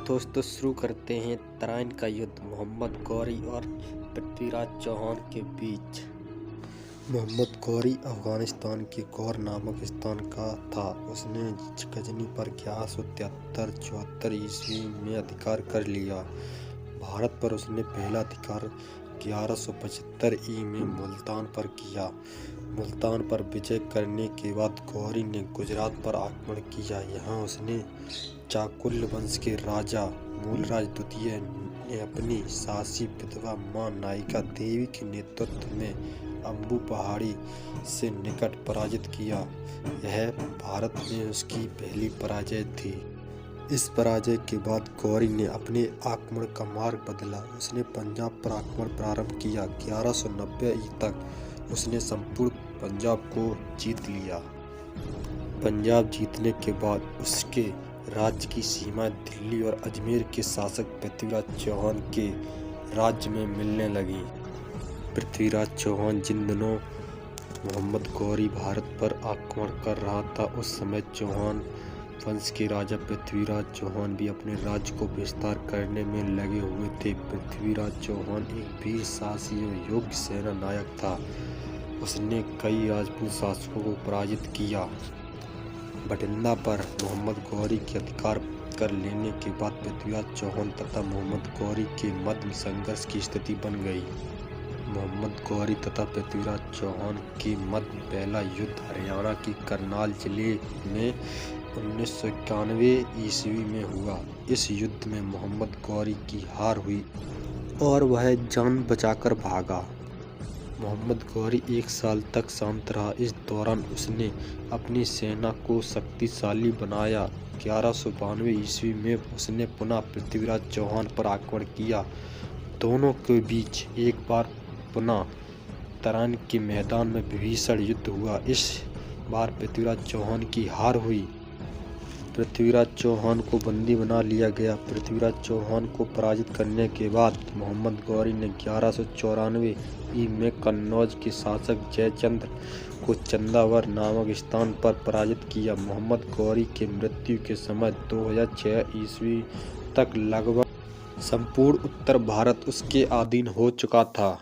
दोस्तों शुरू करते हैं तराइन का युद्ध मोहम्मद गौरी और पृथ्वीराज चौहान के बीच। मोहम्मद गौरी अफगानिस्तान के गौर नामक स्थान का था। उसने गजनी पर 1173-74 ईस्वी में अधिकार कर लिया। भारत पर उसने पहला अधिकार 1175 में मुल्तान पर किया। मुल्तान पर विजय करने के बाद गौरी ने गुजरात पर आक्रमण किया। यहाँ उसने चालुक्य वंश के राजा मूलराज द्वितीय ने अपनी सासी विधवा मां नायिका देवी के नेतृत्व में अम्बू पहाड़ी से निकट पराजित किया। यह भारत में उसकी पहली पराजय थी। इस पराजय के बाद गौरी ने अपने आक्रमण का मार्ग बदला। उसने पंजाब पर आक्रमण प्रारंभ किया। 1190 तक उसने संपूर्ण पंजाब को जीत लिया। पंजाब जीतने के बाद उसके राज्य की सीमाएं दिल्ली और अजमेर के शासक पृथ्वीराज चौहान के राज्य में मिलने लगी। पृथ्वीराज चौहान जिन दिनों मोहम्मद गौरी भारत पर आक्रमण कर रहा था, उस समय चौहान वंश के राजा पृथ्वीराज चौहान भी अपने राज्य को विस्तार करने में लगे हुए थे। पृथ्वीराज चौहान एक वीर साहसी और योग्य सेना नायक था। उसने कई राजपूत शासकों को पराजित किया। बठिंडा पर मोहम्मद गौरी के अधिकार कर लेने के बाद पृथ्वीराज चौहान तथा मोहम्मद गौरी के मध्य संघर्ष की स्थिति बन गई। मोहम्मद गौरी तथा पृथ्वीराज चौहान के मध्य पहला युद्ध हरियाणा के करनाल जिले में 1991 ईस्वी में हुआ। इस युद्ध में मोहम्मद गौरी की हार हुई और वह जान बचाकर भागा। मोहम्मद गौरी 1 साल तक शांत रहा। इस दौरान उसने अपनी सेना को शक्तिशाली बनाया। 1192 ईस्वी में उसने पुनः पृथ्वीराज चौहान पर आक्रमण किया। दोनों के बीच एक बार पुनः तराइन के मैदान में भीषण युद्ध हुआ। इस बार पृथ्वीराज चौहान की हार हुई। पृथ्वीराज चौहान को बंदी बना लिया गया। पृथ्वीराज चौहान को पराजित करने के बाद मोहम्मद गौरी ने 1194 में कन्नौज के शासक जयचंद्र को चंदावर नामक स्थान पर पराजित किया। मोहम्मद गौरी के मृत्यु के समय 2006 ईस्वी तक लगभग संपूर्ण उत्तर भारत उसके अधीन हो चुका था।